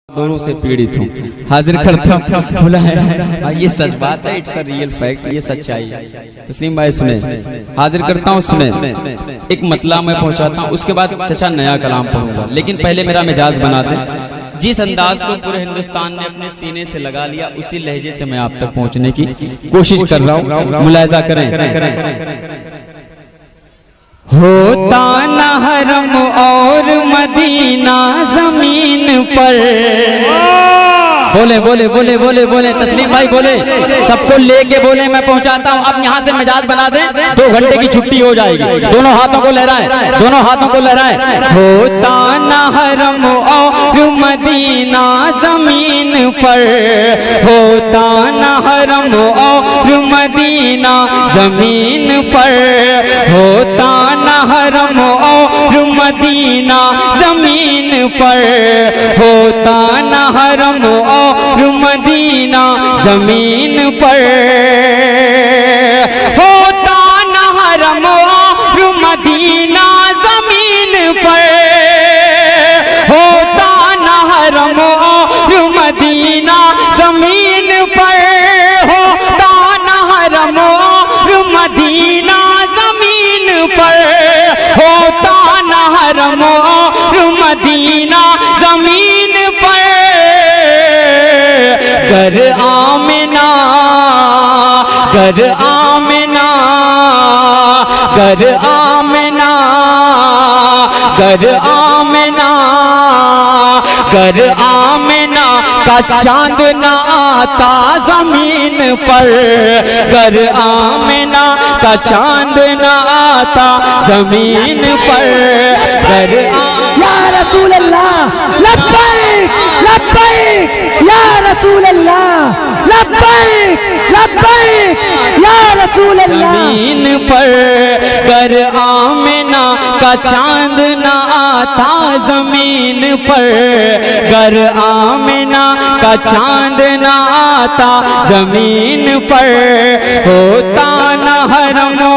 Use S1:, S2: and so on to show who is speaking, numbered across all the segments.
S1: दोनों से पीड़ित हूँ। हाजिर करता हूँ बोला है ये सच बात है, इट्स अ रियल फैक्ट, ये सच्चाई है। तस्लीम भाई सुने, हाजिर करता हूँ सुने, एक मतला मैं पहुँचाता हूँ, उसके बाद चचा नया कलाम पढ़ूंगा, लेकिन पहले मेरा मिजाज बना दें। जिस अंदाज को पूरे हिंदुस्तान ने अपने सीने से लगा लिया, उसी लहजे से मैं आप तक पहुँचने की कोशिश कर रहा हूँ, मुलाहिजा करें। होता न हरम और मदीना जमीन पर, बोले बोले बोले बोले बोले तस्लीम भाई बोले, सबको लेके बोले, मैं पहुंचाता हूं। अब यहां से मिजाज बना दें, 2 घंटे की छुट्टी हो जाएगी। दोनों हाथों को लहराएं, दोनों हाथों को लहराएं। होता न हरम और मदीना जमीन पर, होता न हरम और मदीना जमीन पर, होता न हरम और मदीना जमीन पर, होता न हरम और मदीना जमीन पर, होता न हरम और मदीना जमीन पर, होता न हरम और मदीना जमीन पर, होता न हरम और मदीना जमीन पर, होता न हरम और मदीना जमीन पर। कर आमिना, कर आमिना, कर आमिना, कर आमिना, कर आमिना का चांद न आता जमीन पर, कर आमिना का चांद न आता जमीन पर, कर
S2: या रसूल अल्लाह लब्बैक लब्बैक या रसूल अल्लाह लब्बैक लब्बैक या रसूल अल्लाह।
S1: जमीन पर कर आमिना का चांद न आता जमीन पर, कर आमिना का चांद न आता जमीन पर, होता न हरमो।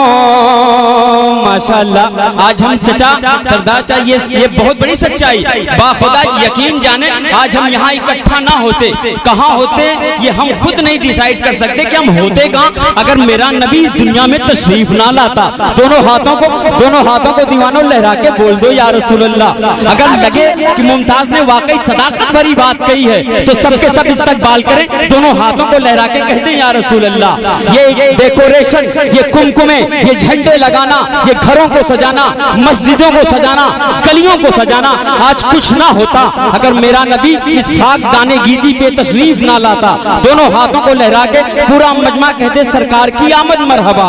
S1: माशाअल्लाह, आज हम चचा सरदार चा ये बहुत बड़ी सच्चाई, बाखुदा यकीन जाने आज हम यहाँ इकट्ठा ना होते, कहाँ होते ये हम खुद नहीं डिसाइड कर सकते कि हम होते कहाँ, अगर मेरा नबी इस दुनिया में तशरीफ ना लाता। दोनों हाथों को दीवानों लहरा के बोल दो या रसूल अल्लाह। अगर लगे कि मुमताज ने वाकई सदाकत भरी बात कही है तो सबके सब इस्तकबाल करें, दोनों हाथों को लहरा के कह दें या रसूल अल्लाह। ये डेकोरेशन, ये कुमकुमे, ये झंडे लगाना, ये घरों को सजाना, मस्जिदों को सजाना, गलियों को सजाना, आज कुछ ना होता अगर मेरा नबी इस खाकदाने गीती पे तशरीफ ना लाता। दोनों हाथों को लहरा के पूरा मजमा कहते सरकार की आमद मरहबा,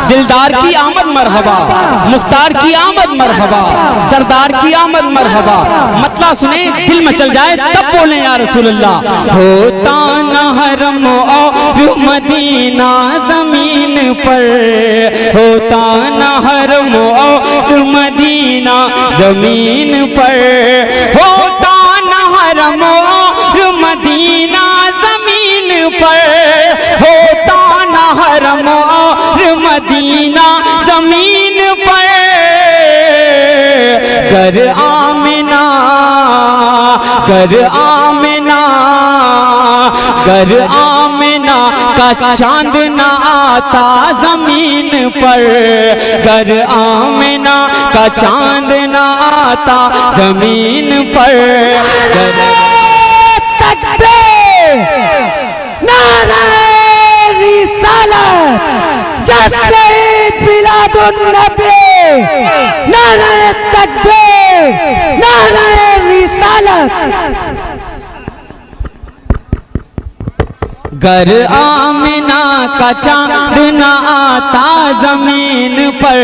S1: दिलदार की आमद मरहबा, मुख्तार की आमद मरहबा, सरदार की आमद मरहबा। मतला सुने, दिल मचल जाए तब बोले या रसूल अल्लाह। होता न हरम और मदीना जमीन पर, होता न हरम और मदीना जमीन पर, होता न हरम और मदीना जमीन पर, होता न हरम और मदीना जमीन पर। कर आमिना, कर आमिना, कर आमिना का चांद न आता जमीन पर, कर आमिना का चांद न आता जमीन पर।
S2: तकबीर नारे रिसालत जश्न ईद मिलादुन नबी, नारे तकबीर नारे रिसालत।
S1: गर आमिना का चांद न आता जमीन पर,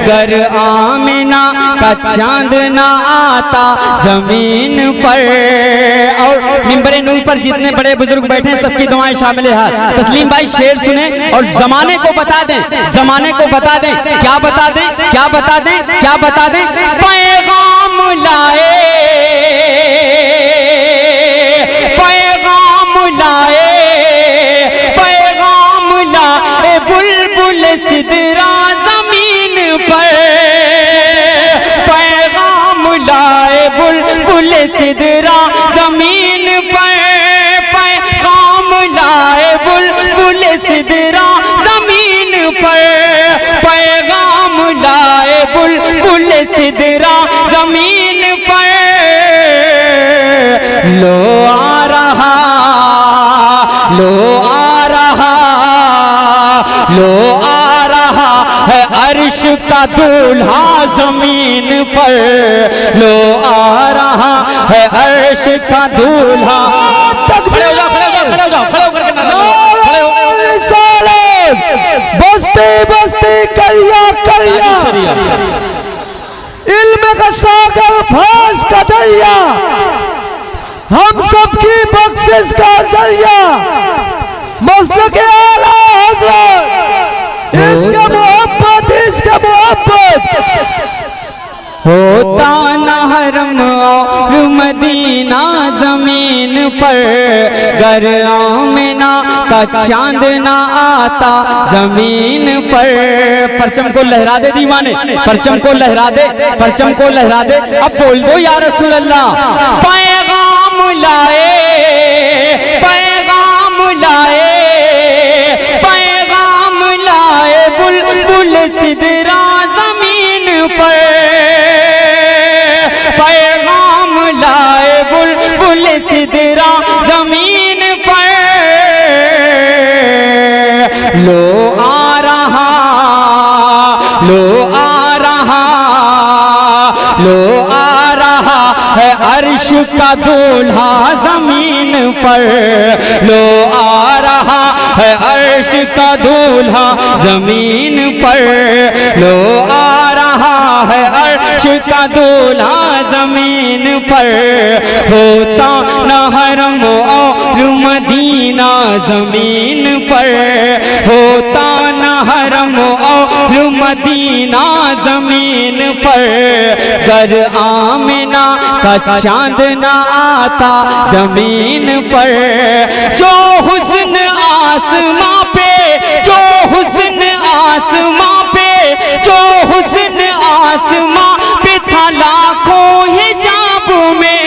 S1: गर आमिना का चांद न आता जमीन पर। और मिंबर नूर पर जितने बड़े बुजुर्ग बैठे हैं सबकी दुआएं शामिल हाथ। तस्लीम भाई शेर सुने और जमाने को बता दें, जमाने को बता दें, क्या बता दें, क्या बता दें, क्या बता दें। पैगाम लाए, पैगाम लाए, पैगाम लाए बुलबुल सिदरा जमीन पर, पैगाम लाए बुलबुल सिदरा पर पैगाम लाए बुलबुल सिदरा ज़मीन पर, पैगाम लाए बुलबुल सिदरा ज़मीन पर। लो आ रहा, लो आ रहा, लो आ रहा है अर्श का दूल्हा ज़मीन पर। लो आ रहा है अर्श का दूल्हा। खड़े हो जाओ, खड़े हो जाओ, खड़े हो जाओ, खड़े होकर के खड़े हो।
S2: बस्ती बस्ती करिया करिया, इल्म का सागर फास का दरिया, हम सबकी बख्शिश का जरिया, मस्जिद आला हज़रत, इसका मोहब्बत, इसका मोहब्बत।
S1: होता न हरम और मदीना ज़मीन पर, गर आमिना का चांद ना आता ज़मीन पर। परचम को लहरा दे दीवाने, परचम को लहरा दे, परचम को लहरा दे। अब बोल दो या रसूल अल्लाह। पैगाम लाए, पैगाम लाए, पैगाम लाए बुलबुल सिदरा ज़मीन पर, पैगाम लाए बुलबुल सिदरा ज़मीन पर। लो आ रहा, लो आ रहा, लो आ रहा है अर्श का दूल्हा ज़मीन पर। लो आ रहा है अर्श का दूल्हा ज़मीन पर। लो आ रहा है अर्श का दूल्हा ज़मीन पर। होता न हरम और मदीना ज़मीन पर, होता न हरम और मदीना ज़मीन पर, गर आमिना का चांद ना आता ज़मीन पर। जो हुस्न आसमां पे, जो हुस्न आसमां पे, जो हुस्न आसमां पे था लाखों हिजाब में,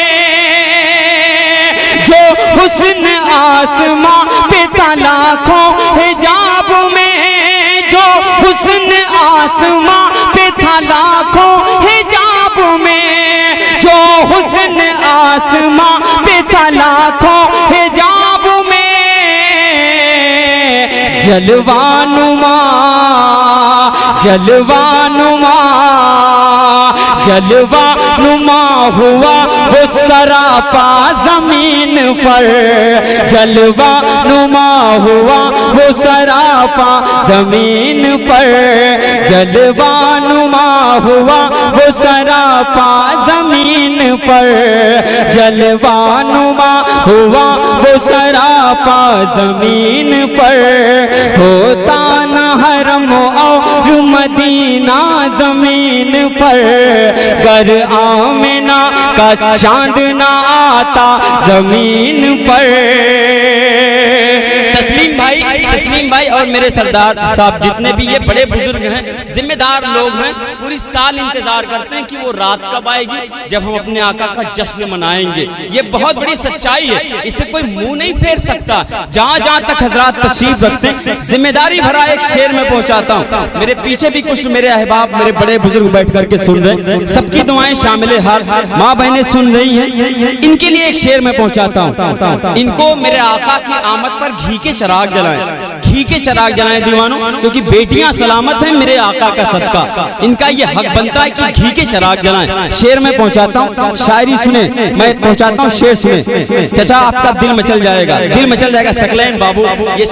S1: जो हुस्न आसमां पे था लाखों हिजाब में, जो हुस्न आसमां पे था लाखों हिजाब में, जो हुस्न आसमां पे था लाखों हिजाब में। जलवानुमा, जलवानुमा, जलवानुमा हुआ वो सरापा ज़मीन पर। जलवानुमा हुआ वो सरापा ज़मीन पर। जलवानुमा हुआ वो सरापा ज़मीन पर। जलवानुमा हुआ वो सरापा ज़मीन पर। होता न हरम और मदीना ज़मीन पर, गर आमिना का चांद ना आता ज़मीन पर। तस्लीम भाई और मेरे सरदार साहब जितने भी ये बड़े बुजुर्ग हैं, जिम्मेदार लोग हैं, पूरी साल इंतजार करते हैं कि वो रात कब आएगी जब हम अपने आका का जश्न मनाएंगे। ये बहुत बड़ी सच्चाई है, इसे कोई मुंह नहीं फेर सकता। जहां जहां तक हजरात तशरीफ रखते हैं, जिम्मेदारी भरा एक शेर में पहुंचाता हूँ। मेरे पीछे भी कुछ मेरे अहबाब, मेरे बड़े बुजुर्ग बैठ करके सुन रहे हैं, सबकी दुआएं शामिल हाल, माँ बहनें सुन रही हैं। इनके लिए एक शेर में पहुंचाता हूँ। इनको मेरे आका की आमद पर घी के चिराग जलाएं, घी के चिराग जलाएं दीवानों, क्योंकि बेटियां सलामत हैं मेरे आका का सदका। इनका ये हक बनता है कि घी के चिराग जलाएं। शेर में पहुंचाता हूँ, शायरी सुने, मैं पहुंचाता हूँ शेर सुने। चचा आपका दिल मचल जाएगा, दिल मचल जाएगा। सकलैन बाबू ये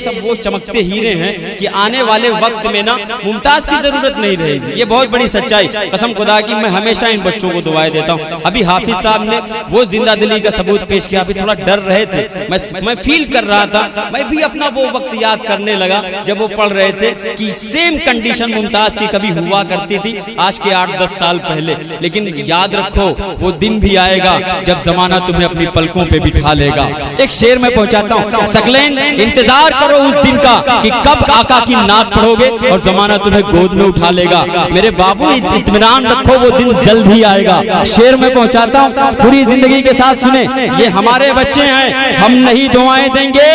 S1: सब वो चमकते हीरे हैं कि आने वाले वक्त में ना मुमताज की जरूरत नहीं रहेगी। ये बहुत बड़ी सच्चाई, कसम खुदा की मैं हमेशा इन बच्चों को दुआएं देता हूँ। अभी हाफिज साहब ने वो जिंदा दिली का सबूत पेश किया, अभी थोड़ा डर रहे थे, मैं फील कर रहा था, मैं भी अपना वो वक्त याद करने लगा जब वो पढ़ रहे थे कि सेम कंडीशन मुमताज की कभी हुआ करती थी आज के 8-10 साल पहले। लेकिन याद रखो वो दिन भी आएगा जब जमाना तुम्हें अपनी पलकों पे बिठा लेगा। एक शेर में पहुंचाता हूँ, सकलैन इंतजार करो उस दिन का कि कब आका की नात पढ़ोगे और जमाना तुम्हें गोद में उठा लेगा। मेरे बाबू इत्मीनान रखो वो दिन जल्द ही आएगा। शेर में पहुंचाता हूँ, पूरी जिंदगी के साथ सुने, ये हमारे बच्चे हैं, हम नहीं दुआएं देंगे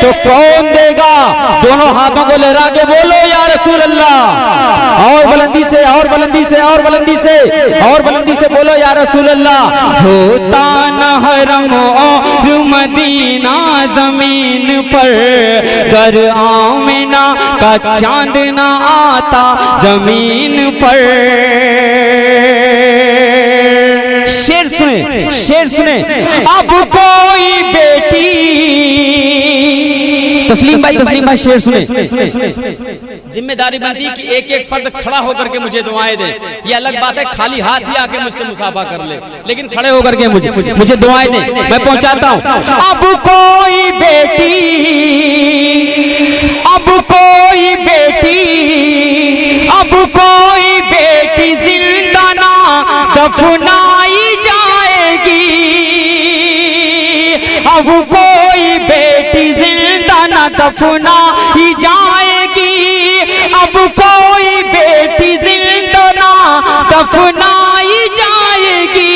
S1: तो कौन देगा? दोनों हाथों को लहरा के बोलो या रसूल अल्लाह। और बुलंदी से, और बुलंदी से, और बुलंदी से, और बुलंदी से बोलो या रसूल अल्लाह। होता न हरम और मदीना जमीन पर, गर आमिना का चांद ना आता जमीन पर। शेर सुने, शेर सुने। अब कोई बेटी, तस्लीम भाई शेर सुने। जिम्मेदारी बनती है कि एक एक फर्द खड़ा होकर के मुझे दुआएं दे। ये अलग बात है खाली हाथ ही आके मुझसे मुसाफा कर ले, लेकिन खड़े होकर के मुझे दुआएं दे। मैं पहुंचाता हूं। अब कोई बेटी, अब कोई बेटी, अब कोई बेटी जिंदा ना दफनाई जाएगी। अब कोई बेटी जिंदा ना दफनाई जाएगी। अब कोई बेटी जिंदा ना दफनाई जाएगी।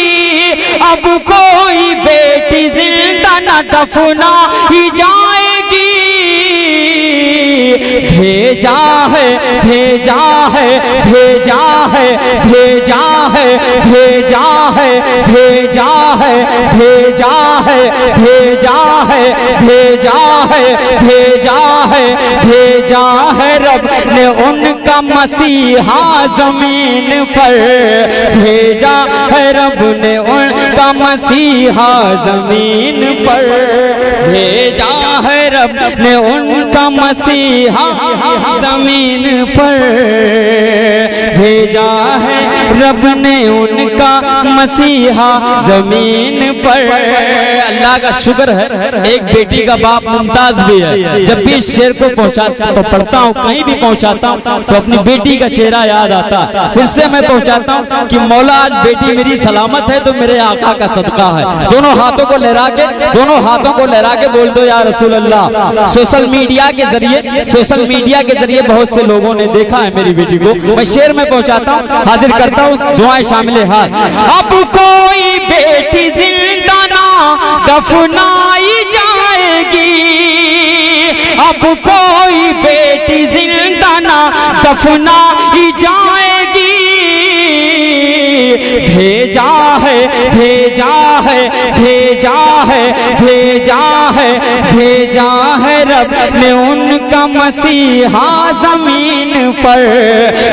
S1: अब कोई बेटी जिंदा ना दफनाई जाएगी। भेजा है, भेजा है, भेजा है, भेजा है, भेजा है, भेजा है, भेजा है, भेजा है, भेजा है, भेजा है, भेजा है रब ने उनका मसीहा जमीन पर। भेजा है रब ने उनका मसीहा जमीन पर। भेजा है रब ने उनका मसीहा जमीन पर। भेजा है रब ने उनका मसीहा जमीन पर। अल्लाह का शुक्र है एक बेटी का बाप मुमताज भी है। जब भी इस शेर को तो पढ़ता हूँ, कहीं भी पहुंचाता हूँ तो अपनी बेटी का चेहरा याद आता है। फिर से मैं पहुंचाता हूँ कि मौला आज बेटी मेरी सलामत है तो मेरे आका का सदका है। दोनों हाथों को लहरा के, दोनों हाथों को लहरा के बोल दो या रसूल अल्लाह। सोशल मीडिया के जरिए बहुत से लोगों ने देखा है मेरी बेटी को। मैं शेर में पहुंचाता हूँ, हाजिर करता हूँ, दुआएं शामिल हाथ। अब कोई बेटी जिंदा ना दफनाई जाएगी। अब कोई बेटी जिंदा ना दफनाई जाएगी। भेजा है, भेजा है, भेजा है, भेजा है, भेजा है रब ने उनका मसीहा जमीन पर।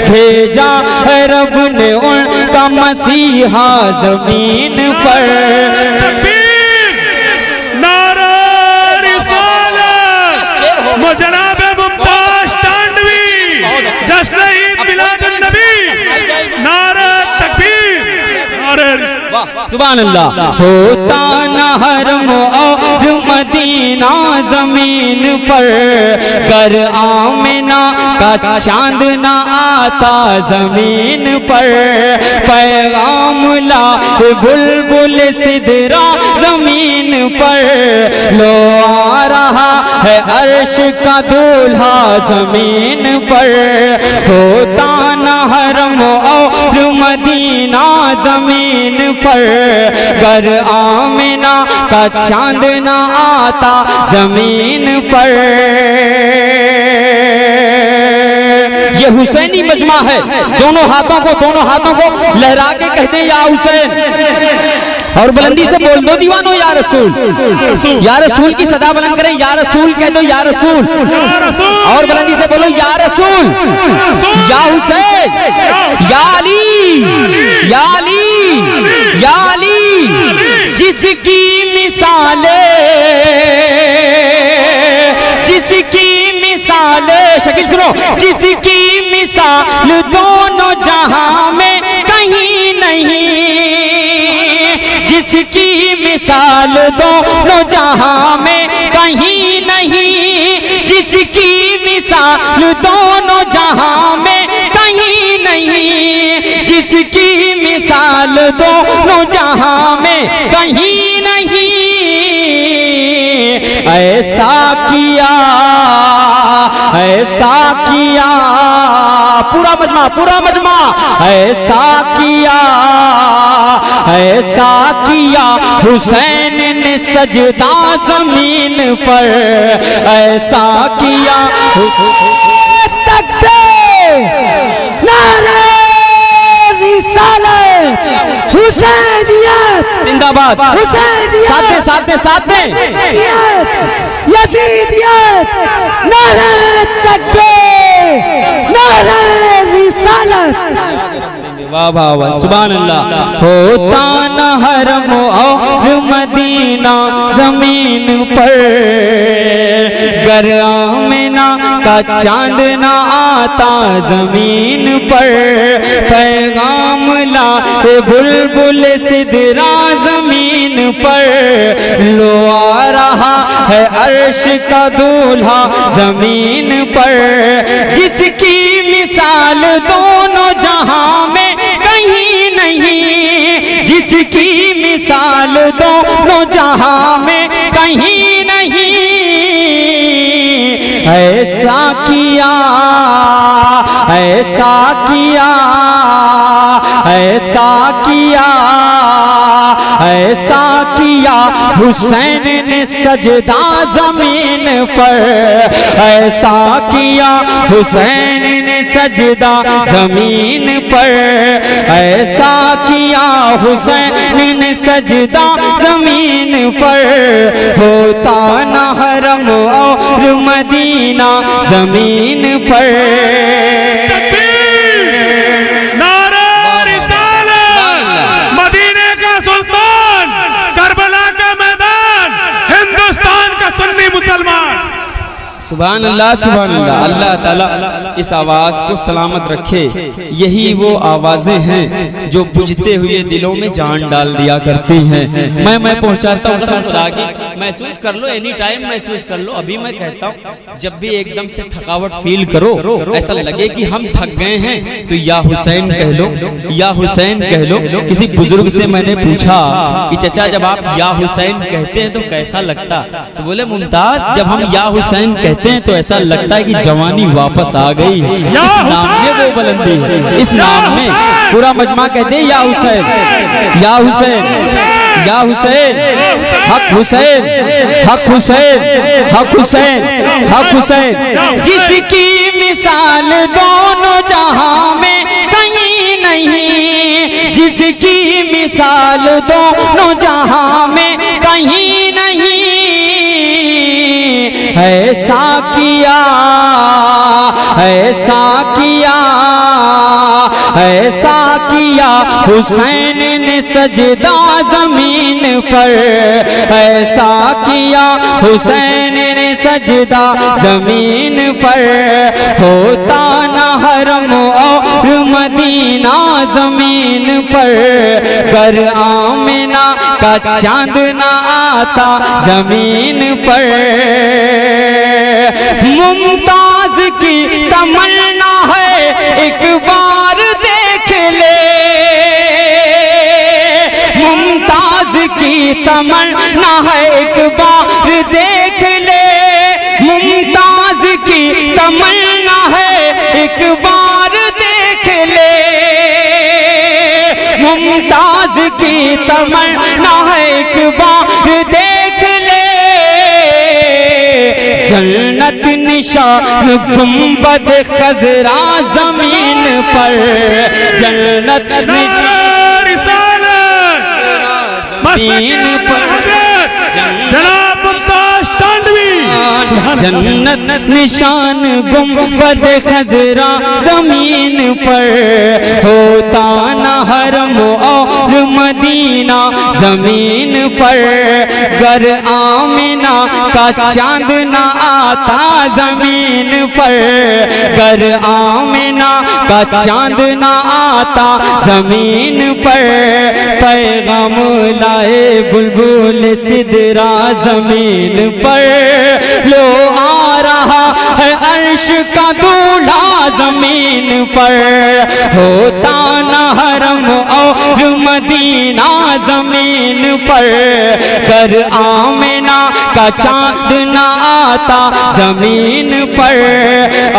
S1: भेजा है रब ने उनका मसीहा जमीन पर।
S3: नारा रिसालत जनाब मुमताज तांडवी, जश्न ईद मिलादुन नबी, नारा तकबीर, नारा
S1: सुभान अल्लाह। होता न हरम और मदीना जमीन पर, कर आमिना का चांद ना आता जमीन पर। पैगाम ला बुलबुल सिदरा जमीन पर, लो आ रहा है अर्श का दूल्हा जमीन पर। होता न हरम और मदीना जमीन पर, गर आमिना का चांद ना आता जमीन पर। ये हुसैनी मजमा है। दोनों हाथों को लहरा के कहते हैं या हुसैन। और बुलंदी से बोल दो दीवानो या रसूल। या रसूल की सदा बुलंद करें, या रसूल कह दो, या रसूल। और बुलंदी से बोलो या रसूल, या हुसैन, या अली, या अली, या अली। जिसकी मिसालें, जिसकी मिसालें, शकील सुनो, जिसकी मिसाल दोनों जहां में कहीं नहीं। जिसकी मिसाल दोनों जहां में कहीं नहीं, जिसकी मिसाल दोनों जहां में कहीं नहीं, जिसकी मिसाल दोनों जहां में कहीं नहीं। ऐसा किया, ऐसा किया, पूरा मजमा, पूरा मजमा, ऐसा किया, ऐसा किया हुसैन ने सजदा जमीन पर, ऐसा किया।
S2: तकबीर, नारे रिसालत, हुसैनियत
S1: जिंदाबाद,
S2: हुसैनियत,
S1: साथ दे, साथ दे, साथ दे,
S2: यजीदियत, नारे तकबीर, नारे रिसालत।
S1: वाह वाह वाह, सुभान अल्लाह। होता न हरम और मदीना जमीन पर, गर आमिना का चांद न आता जमीन पर, पैगाम लाए बुलबुल सिदरा जमीन पर, लो आ रहा है अर्श का दूल्हा जमीन पर, जिसकी मिसाल दोनों जहां में कहीं नहीं, जिसकी मिसाल दोनों जहां में कहीं नहीं। ऐसा किया, ऐसा किया, ऐसा किया, ऐसा किया हुसैन ने सजदा जमीन पर, ऐसा किया हुसैन ने सजदा जमीन पर, ऐसा किया हुसैन ने सजदा जमीन पर, होता न हरम और मदीना जमीन पर।
S3: नारा रिसालत, मदीने का सुल्तान, करबला का मैदान, हिंदुस्तान का सुन्नी मुसलमान।
S1: सुभान अल्लाह, सुभान अल्लाह। अल्लाह ताला इस आवाज को सलामत रखे। यही वो आवाजें हैं जो बुझते हुए दिलों में जान डाल दिया करती हैं। मैं पहुंचाता हूँ कसम खुदा की, महसूस कर लो, एनी टाइम महसूस कर लो। अभी मैं कहता हूँ, जब भी एकदम से थकावट फील करो, ऐसा लगे कि हम थक गए हैं, तो या हुसैन कह लो, या हुसैन कह लो। किसी बुजुर्ग से मैंने पूछा कि चचा जब आप या हुसैन कहते हैं तो कैसा लगता? तो बोले मुमताज, जब हम या हुसैन कहते हैं तो ऐसा लगता है कि जवानी वापस आ गई। इस नाम में वो बुलंदी है, इस नाम में पूरा मजमा कहते हैं या हुसैन, या हुसैन, या हुसैन, हक हुसैन, हक हुसैन, हक हुसैन, हक हुसैन। जिसकी मिसाल दोनों जहां में कहीं नहीं, जिसकी मिसाल दोनों जहां में कहीं नहीं। ऐसा किया, ऐसा किया, ऐसा किया हुसैन ने सजदा जमीन पर, ऐसा किया हुसैन ने सजदा जमीन पर, होता न हरम और मदीना जमीन पर, गर आमिना का चांद न आता जमीन पर। मुमताज की तमन्ना है एक बार देख ले, मुमताज की तमन्ना है एक बार देख ले, मुमताज की तमन्ना है एक बार देख ले, मुमताज की तमन्ना है एक बार देख ले। जन्नत निशान गुंबद खजरा जमीन पर, जन्नत निशान जमीन पर,
S3: जनाब मुमताज टांडवी
S1: जन्नत निशान गुंबद खजरा जमीन पर होता न हरम और मदीना जमीन पर गर आमिना का चांद न आता जमीन पर गर आमिना का चांद न आता जमीन पर पैगाम लाए बुलबुल सिदरा जमीन पर लो आ रहा है अर्श का दूल्हा जमीन पर होता न हरम और मदीना जमीन पर कर आमिना का चांद न आता जमीन पर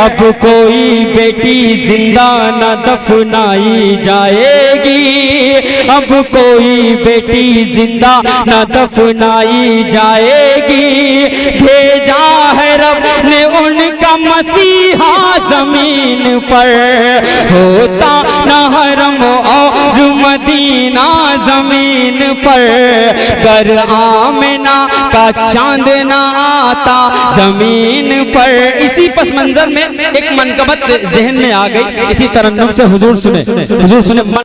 S1: अब कोई बेटी जिंदा न दफनाई जाएगी अब कोई बेटी जिंदा न दफनाई जाएगी भेजा है रब ने उनका मसीहा जमीन पर होता न हरम और मदीना जमीन पर गर आमिना का चांद न आता जमीन पर। इसी पस मंजर में एक मनकबत जहन में आ गई, इसी तरन्नुम से हुजूर सुने